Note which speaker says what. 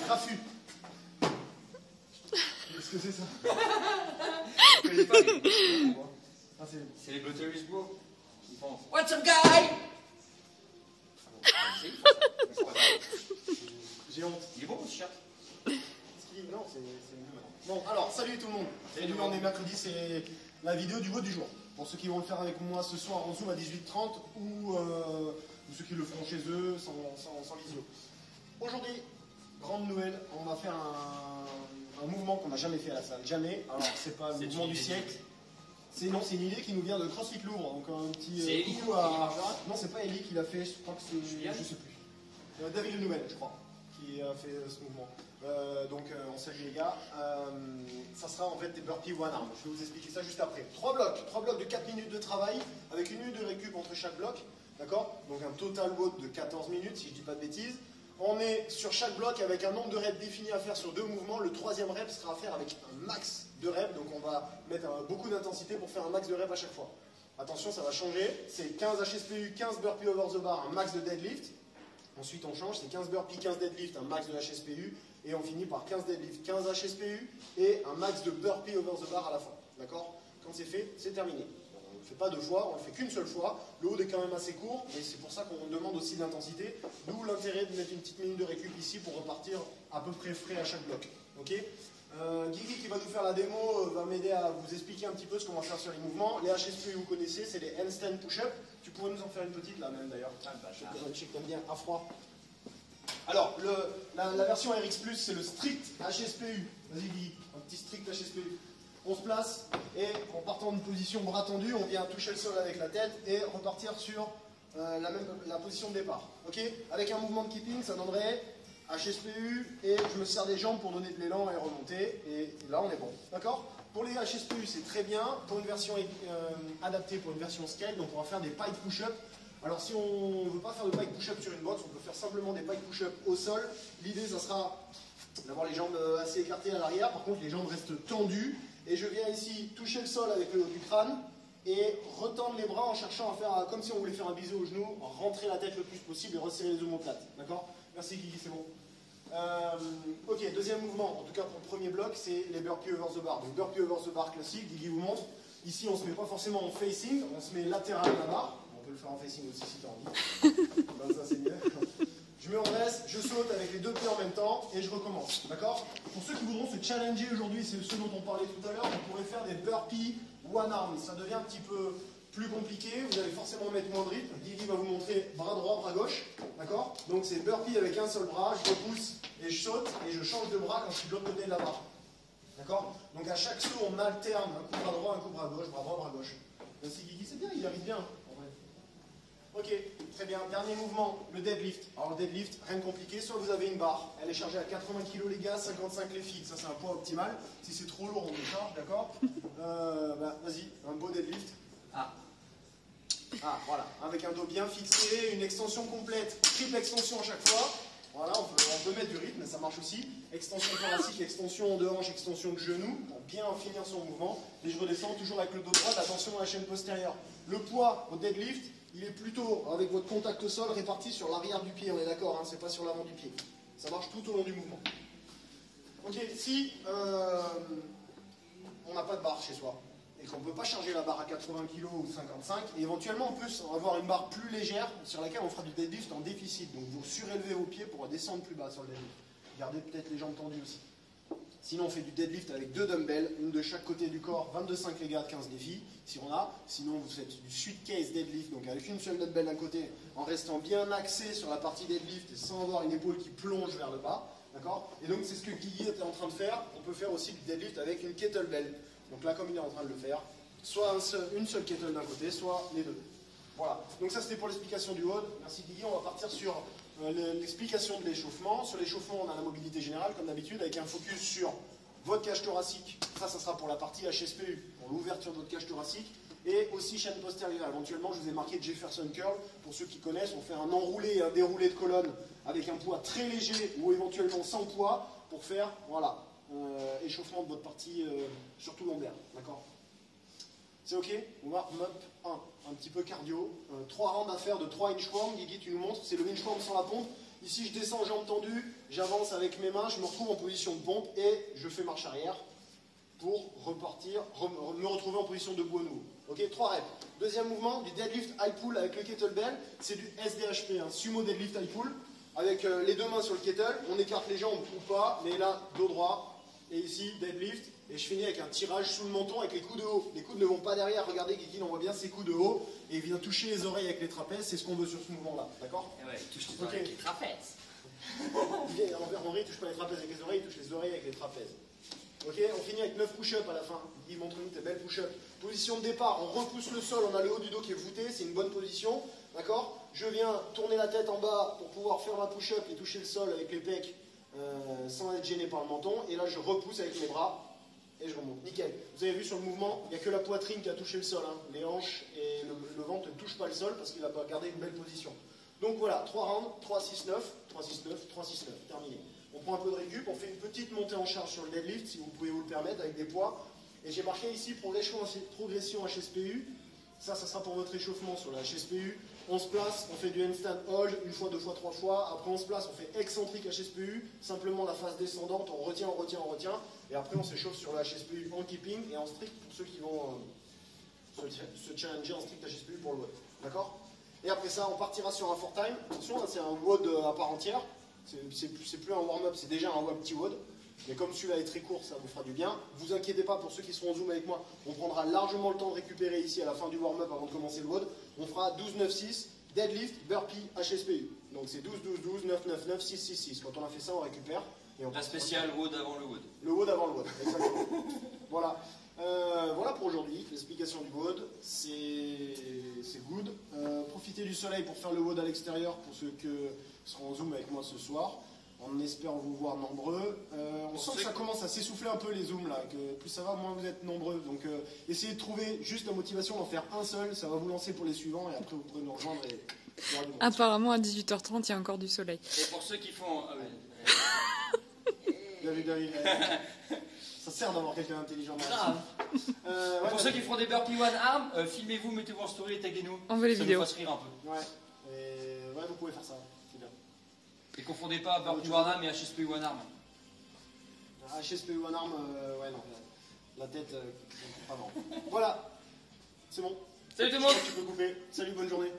Speaker 1: Raffut. Qu'est-ce que c'est ça?
Speaker 2: Je connais pas, mais...
Speaker 1: Ah,
Speaker 2: c'est les Butteries Bro qui pensent.
Speaker 3: What's up, guy?
Speaker 1: J'ai honte.
Speaker 2: Il est bon, ce chat.
Speaker 1: Non, c'est mieux maintenant. Bon, alors, salut tout le monde. Salut, on est mercredi, c'est la vidéo du vote du jour. Pour ceux qui vont le faire avec moi ce soir en Zoom à 18h30 ou ceux qui le feront chez eux sans visio. Aujourd'hui, grande nouvelle, on va faire un mouvement qu'on n'a jamais fait à la salle. Jamais. Alors, c'est pas le mouvement du siècle. C'est une idée qui nous vient de CrossFit Louvre. Donc, un petit coucou à. Non, c'est pas Eli qui l'a fait, je crois que c'est. Je sais plus. David Lenouvelle, je crois, qui a fait ce mouvement. Donc, on salue les gars. Ça sera en fait des burpees one arm. Je vais vous expliquer ça juste après. 3 blocs de 4 minutes de travail avec 1 minute de récup entre chaque bloc. D'accord? Donc, un total vote de 14 minutes, si je dis pas de bêtises. On est sur chaque bloc avec un nombre de reps défini à faire sur 2 mouvements. Le 3e rep sera à faire avec un max de reps. Donc on va mettre beaucoup d'intensité pour faire un max de reps à chaque fois. Attention, ça va changer. C'est 15 HSPU, 15 burpees over the bar, un max de deadlift. Ensuite on change, c'est 15 burpees, 15 deadlift, un max de HSPU. Et on finit par 15 deadlift, 15 HSPU et un max de burpees over the bar à la fin. D'accord? Quand c'est fait, c'est terminé. On ne le fait pas 2 fois, on le fait qu'une seule fois. Le haut est quand même assez court, mais c'est pour ça qu'on demande aussi de l'intensité. D'où l'intérêt de mettre une petite minute de récup ici pour repartir à peu près frais à chaque bloc. Ok? Guigui qui va nous faire la démo va m'aider à vous expliquer un petit peu ce qu'on va faire sur les mouvements. Les HSP vous connaissez, c'est les handstand push-up. Tu pourrais nous en faire une petite là même d'ailleurs. Je sais que t'aimes bien à froid. Alors, la version RX Plus, c'est le strict HSPU. Vas-y Guigui, un petit strict HSPU. On se place et en partant d'une position bras tendu, on vient toucher le sol avec la tête et repartir sur la position de départ. Ok? Avec un mouvement de keeping, ça donnerait HSPU et je me sers des jambes pour donner de l'élan et remonter. Et là, on est bon. D'accord? Pour les HSPU, c'est très bien. Pour une version adaptée, pour une version scale, donc on va faire des pike push-up. Alors si on ne veut pas faire de pike push-up sur une box, on peut faire simplement des pike push-up au sol. L'idée, ça sera d'avoir les jambes assez écartées à l'arrière. Par contre, les jambes restent tendues. Et je viens ici toucher le sol avec le haut du crâne et retendre les bras en cherchant à faire comme si on voulait faire un bisou au genou, rentrer la tête le plus possible et resserrer les omoplates. D'accord? Merci Guigui, c'est bon. Ok, deuxième mouvement, en tout cas pour le premier bloc, c'est les burpees over the bar. Donc burpees over the bar classique, Guigui vous montre. Ici, on ne se met pas forcément en facing, on se met latéral à la barre. On peut le faire en facing aussi si tu as envie. Ben, ça c'est mieux. Je me redresse, je saute avec les 2 pieds en même temps et je recommence. D'accord? Pour ceux qui voudront se challenger aujourd'hui, c'est ce dont on parlait tout à l'heure, on pourrait faire des burpees one arm. Ça devient un petit peu plus compliqué, vous allez forcément mettre moins de rythme. Guigui va vous montrer bras droit, bras gauche. D'accord? Donc c'est burpee avec un seul bras, je repousse et je saute et je change de bras quand je suis de l'autre côté de la barre. D'accord? Donc à chaque saut, on alterne un coup bras droit, un coup bras gauche, bras droit, bras gauche. Merci Guigui, c'est bien, il arrive bien. Ok, très bien. Dernier mouvement, le deadlift. Alors le deadlift, rien de compliqué, soit vous avez une barre, elle est chargée à 80 kg les gars, 55 les filles, ça c'est un poids optimal. Si c'est trop lourd, on décharge, d'accord? Vas-y, un beau deadlift. Voilà, avec un dos bien fixé, une extension complète, triple extension à chaque fois. Voilà, on peut mettre du rythme, ça marche aussi. Extension thoracique, extension de hanche, extension de genou, pour bien finir son mouvement. Et je redescends toujours avec le dos droit, attention à la chaîne postérieure. Le poids au deadlift, il est plutôt avec votre contact au sol réparti sur l'arrière du pied, on est d'accord, hein, c'est pas sur l'avant du pied. Ça marche tout au long du mouvement. Ok, si on n'a pas de barre chez soi et qu'on ne peut pas charger la barre à 80 kg ou 55, et éventuellement on peut avoir une barre plus légère sur laquelle on fera du deadlift en déficit. Donc vous surélevez vos pieds pour descendre plus bas sur le deadlift. Gardez peut-être les jambes tendues aussi. Sinon, on fait du deadlift avec 2 dumbbells, une de chaque côté du corps, 22,5 les gars, 15 les filles, si on a. Sinon, vous faites du suitcase deadlift, donc avec une seule dumbbell d'un côté, en restant bien axé sur la partie deadlift et sans avoir une épaule qui plonge vers le bas. D'accord? Et donc, c'est ce que Guigui était en train de faire. On peut faire aussi du deadlift avec une kettlebell. Donc là, comme il est en train de le faire, soit une seule kettle d'un côté, soit les 2. Voilà. Donc ça, c'était pour l'explication du WOD. Merci Guigui. On va partir sur l'explication de l'échauffement. Sur l'échauffement, on a la mobilité générale, comme d'habitude, avec un focus sur votre cage thoracique. Ça sera pour la partie HSPU, pour l'ouverture de votre cage thoracique. Et aussi chaîne postérieure. Éventuellement, je vous ai marqué Jefferson Curl. Pour ceux qui connaissent, on fait un enroulé et un déroulé de colonne avec un poids très léger ou éventuellement sans poids pour faire, voilà, échauffement de votre partie, surtout lombaire. D'accord? C'est ok? On va un petit peu cardio. 3 rounds à faire de 3 inchworms. Guigui, tu nous montres. C'est le inchworm sans la pompe. Ici, je descends jambes tendues, j'avance avec mes mains, je me retrouve en position de pompe et je fais marche arrière pour repartir, me retrouver en position debout à nouveau. Ok, 3 reps. Deuxième mouvement, du deadlift high pull avec le kettlebell. C'est du SDHP, hein, sumo deadlift high pull. Avec les deux mains sur le kettle, on écarte les jambes ou pas, mais là, dos droit. Et ici, deadlift. Et je finis avec un tirage sous le menton avec les coudes de haut. Les coudes ne vont pas derrière, regardez Guigui, on voit bien ses coudes de haut. Et il vient toucher les oreilles avec les trapèzes, c'est ce qu'on veut sur ce mouvement-là, d'accord?
Speaker 2: Ouais, il touche les oreilles avec les trapèzes.
Speaker 1: Henri ne touche pas les trapèzes avec les oreilles, il touche les oreilles avec les trapèzes. Ok, on finit avec 9 push-ups à la fin. Guy, montre-nous tes belles push-ups. Position de départ, on repousse le sol, on a le haut du dos qui est voûté, c'est une bonne position. D'accord? Je viens tourner la tête en bas pour pouvoir faire ma push-up et toucher le sol avec les pecs sans être gêné par le menton. Et là, je repousse avec mes bras et je remonte. Nickel. Vous avez vu sur le mouvement, il n'y a que la poitrine qui a touché le sol. Hein. Les hanches et le ventre ne touchent pas le sol parce qu'il a gardé une belle position. Donc voilà, 3 rounds, 3, 6, 9, 3, 6, 9, 3, 6, 9. Terminé. On prend un peu de récup, on fait une petite montée en charge sur le deadlift, si vous pouvez vous le permettre, avec des poids. Et j'ai marqué ici progression HSPU. Ça sera pour votre échauffement sur la HSPU. On se place, on fait du handstand hold, une fois, deux fois, trois fois. Après on se place, on fait excentrique HSPU, simplement la phase descendante, on retient, on retient, on retient. Et après on s'échauffe sur la HSPU en keeping et en strict pour ceux qui vont se challenger en strict HSPU pour le WOD. D'accord? Et après ça, on partira sur un 4 time. Attention, là c'est un WOD à part entière. C'est plus un warm-up, c'est déjà un petit WOD. Mais comme celui-là est très court, ça vous fera du bien. Vous inquiétez pas, pour ceux qui seront en zoom avec moi, on prendra largement le temps de récupérer ici à la fin du warm-up avant de commencer le WOD. On fera 12-9-6, deadlift, burpee, HSPU. Donc c'est 12-12-12, 9-9-9, 6-6-6. Quand on a fait ça, on récupère. Et on
Speaker 2: la spéciale WOD avant le WOD.
Speaker 1: Le WOD avant le WOD, exactement. Voilà. Voilà pour aujourd'hui, l'explication du WOD, c'est good. Profitez du soleil pour faire le WOD à l'extérieur pour ceux qui seront en zoom avec moi ce soir. On espère vous voir nombreux. On sent que ça commence à s'essouffler un peu les zooms là, que plus ça va, moins vous êtes nombreux. Donc essayez de trouver juste la motivation d'en faire un seul, ça va vous lancer pour les suivants et après vous pourrez nous rejoindre.
Speaker 3: Apparemment à 18h30 il y a encore du soleil.
Speaker 2: Et pour ceux qui font...
Speaker 1: David, ça sert d'avoir quelqu'un d'intelligent.
Speaker 2: Grave. Pour ceux qui font des burpees one arm, filmez-vous, mettez-vous en story et taguez-nous.
Speaker 3: On veut les vidéos.
Speaker 2: Ça nous fasse rire un peu.
Speaker 1: Ouais. Ouais, vous pouvez faire ça. C'est bien.
Speaker 2: Et confondez pas burpee one arm et HSP one arm.
Speaker 1: HSP one arm, ouais non. La tête, pas bon. Voilà. C'est bon.
Speaker 2: Salut tout le monde.
Speaker 1: Tu peux couper. Salut, bonne journée.